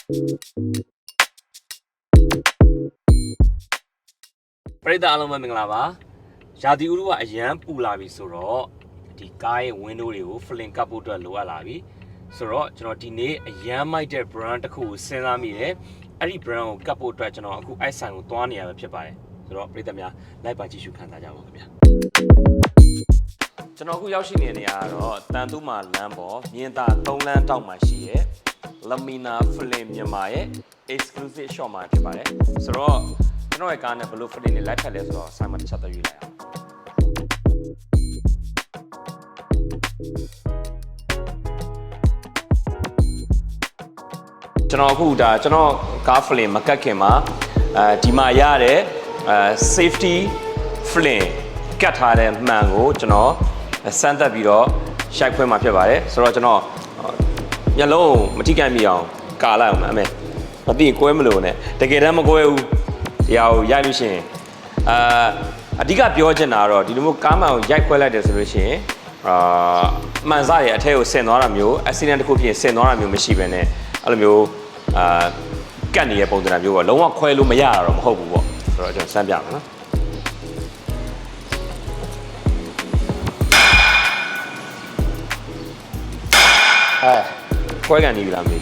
ပရိသတ်အားလုံးပဲမင်္ဂလာပါရာသီဥတုကအရန်ပူလာပြီဆိုတော့ဒီကားရဲ့ window တွေကို flame ကပ်ဖို့အတွက်လိုအပ်လာပြီဆိုတော့ကျွန်တော်ဒီနေ့အရန်မိုက်တဲ့ brand တစ်ခုကိုစဉ်းစားမိတယ်အဲ့ဒီ brand ကိုကပ်ဖို့အတွက်ကျွန်တော်အခု ice ဆိုင်ကိုသွားနေရပဲဖြစ်ပါတယ်ဆိုတော့ပရိသတ်များလိုက်ပါကြည့်ရှုခံစားကြပါဦးခင်ဗျာကျွန်တော်အခုရောက်ရှိနေတဲ့နေရာကတော့တန်တူးမာလမ်းပေါ်မြင်းသား3လမ်းတောက်မှာရှိရဲ့ Lamina Flame မြန်မာရဲ့ exclusive shop မှာဖြစ်ပါတယ်ဆိုတော့ကျွန်တော်ရဲ့ကားနဲ့ဘယ်လို flame နဲ့လိုက်ဖက်လဲဆိုတော့ဆိုင်မှာတစ်ချက်တော့ယူလိုက်အောင်ကျွန်တော်အခုဒါကျွန်တော်ကား flame မကတ်ခင်မှာဒီမှာရတဲ့ safety flame ကတ်ထားတဲ့မှန်ကိုကျွန်တော်စမ်းသပ်ပြီးတော့ရှိုက်ခွဲမှာဖြစ်ပါတယ်ဆိုတော့ကျွန်တော်မျက်လုံးမထိခိုက်မိအောင်ကာလိုက်အောင်အမေမသိကွဲမလို့နဲ့တကယ်တမ်းမကွဲဘူးဒီဟာကိုရိုက်လို့ရှိရင်အဓိကပြောချင်တာကတော့ဒီလိုမျိုးကားမှန်ကိုရိုက်ခွဲလိုက်တယ်ဆိုလို့ရှိရင်မှန်စရဲ့အထက်ကိုဆင်သွားတာမျိုး accident တစ်ခုဖြစ်ဆင်သွားတာမျိုးမရှိဘဲနဲ့အဲ့လိုမျိုးကတ်နေတဲ့ပုံစံမျိုးပေါ့လုံးဝခွဲလို့မရတာတော့မဟုတ်ဘူးပေါ့ဆိုတော့ကျွန်တော်စမ်းပြမယ်နော်ခွဲကန်နေပြီလားမသိ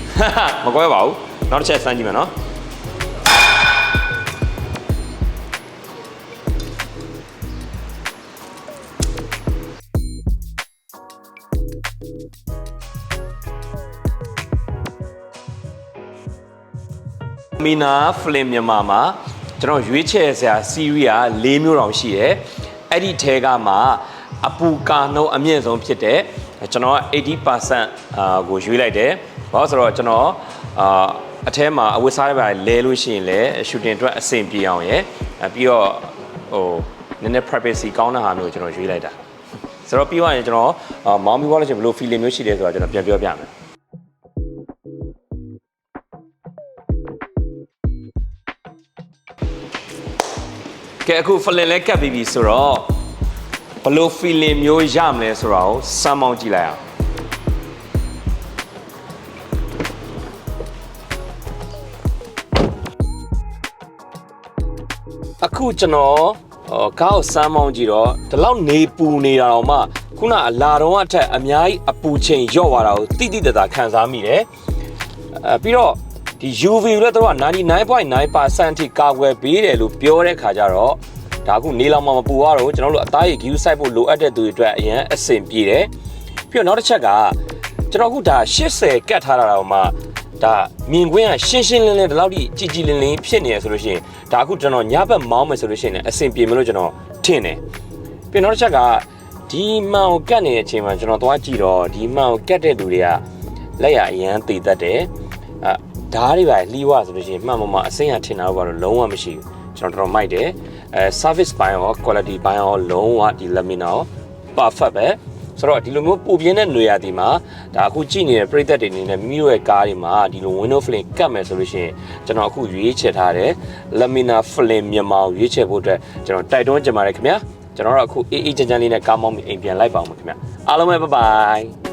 မကွဲပါဘူးနောက်တစ်ချက်စမ်းကြည့်မယ်နော်မီနာ flame မြန်မာမှာကျွန်တော်ရွေးချယ်စရာ series က၄မျိုးတောင်ရှိတယ်အဲ့ဒီထဲကမှအပူကာနှုန်းအမြင့်ဆုံးဖြစ်တဲ့ကျွန်တော် 80% ကိုရွေးလိုက်တယ်ဘာလို့ဆိုတော့ကျွန်တော်အထဲမှာအဝတ်စားတွေပါလဲလို့ရှိရင်လည်း shooting အတွက်အဆင်ပြေအောင်ရယ်ပြီးတော့နည်းနည်း privacy ကောင်းတဲ့ဟာမျိုးကျွန်တော်ရွေးလိုက်တာဆိုတော့ပြီးသွားရင်ကျွန်တော်မောင်းပြီးသွားလို့ရှိရင်ဘယ်လို feeling မျိုးရှိလဲဆိုတော့ကျွန်တော်ပြန်ပြောပြမယ်ကဲအခု flame လဲကပ်ပြီးပြီဆိုတော့ဘယ်လို feeling မျိုးရမလဲဆိုတော့စမ်းမောင်းကြည့်လိုက်အောင်အခုကျွန်တော်ကားကိုစမ်းမောင်းကြည့်တော့ဒီလောက်နေပူနေတာတော့မှခုနအလာတော့အထက်အများကြီးအပူချိန်လျော့သွားတာကိုတိတိတသာခံစားမိတယ်ပြီးတော့ဒီ UV လည်းတော့ 99.9% အထိကာကွယ်ပေးတယ်လို့ပြောတဲ့ခါကျတော့ဒါအခုနေလောက်မှမပူရတော့ကျွန်တော်တို့အသားရည် GU စိုက်ဖို့လိုအပ်တဲ့သူတွေအတွက်အရင်အဆင်ပြေတယ်ပြီးတော့နောက်တစ်ချက်ကကျွန်တော်အခုဒါ80ကတ်ထားတာတော့မှဒါမြင်ကွင်းကရှင်းရှင်းလင်းလင်းဒီလောက်ထိကြည်ကြည်လင်းလင်းဖြစ်နေရဆိုလို့ရှိရင်ဒါအခုကျွန်တော်ညဘက်မောင်းမယ်ဆိုလို့ရှိရင်အဆင်ပြေမလို့ကျွန်တော်ထင်တယ်ပြီးနောက်တစ်ချက်ကဒီမှန်ကိုကတ်နေတဲ့အချိန်မှာကျွန်တော်သွားကြည့်တော့ဒီမှန်ကိုကတ်တဲ့လူတွေကလက်ရအရန်တည်တတ်တယ်ဓာတ်တွေပါလှီးဝဆိုလို့ရှိရင်မှန်မှအဆင်ရထင်တာတော့လုံးဝမရှိဘူးကျွန်တော်တော်မိုက်တယ်service ဘိုင်းရော quality ဘိုင်းရောလုံးဝဒီ Lamina ရော perfect ပဲဆိုတော့ဒီလိုမျိုးပူပြင်းတဲ့နေရာဒီမှာဒါအခုကြည့်နေတဲ့ပရိသတ်တွေအနေနဲ့မိမိတို့ရဲ့ကားတွေမှာဒီလို window flame ကတ်မယ်ဆိုလို့ရှိရင်ကျွန်တော်အခုရွေးချယ်ထားတယ် Lamina flame မြန်မာကိုရွေးချယ်ဖို့အတွက်ကျွန်တော်တိုက်တွန်းချင်ပါတယ်ခင်ဗျာကျွန်တော်တို့အခုအေးအေးချမ်းချမ်းလေးနဲ့ကားမောင်းပြီးအိမ်ပြန်လိုက်ပါအောင်ခင်ဗျာအားလုံးပဲ bye bye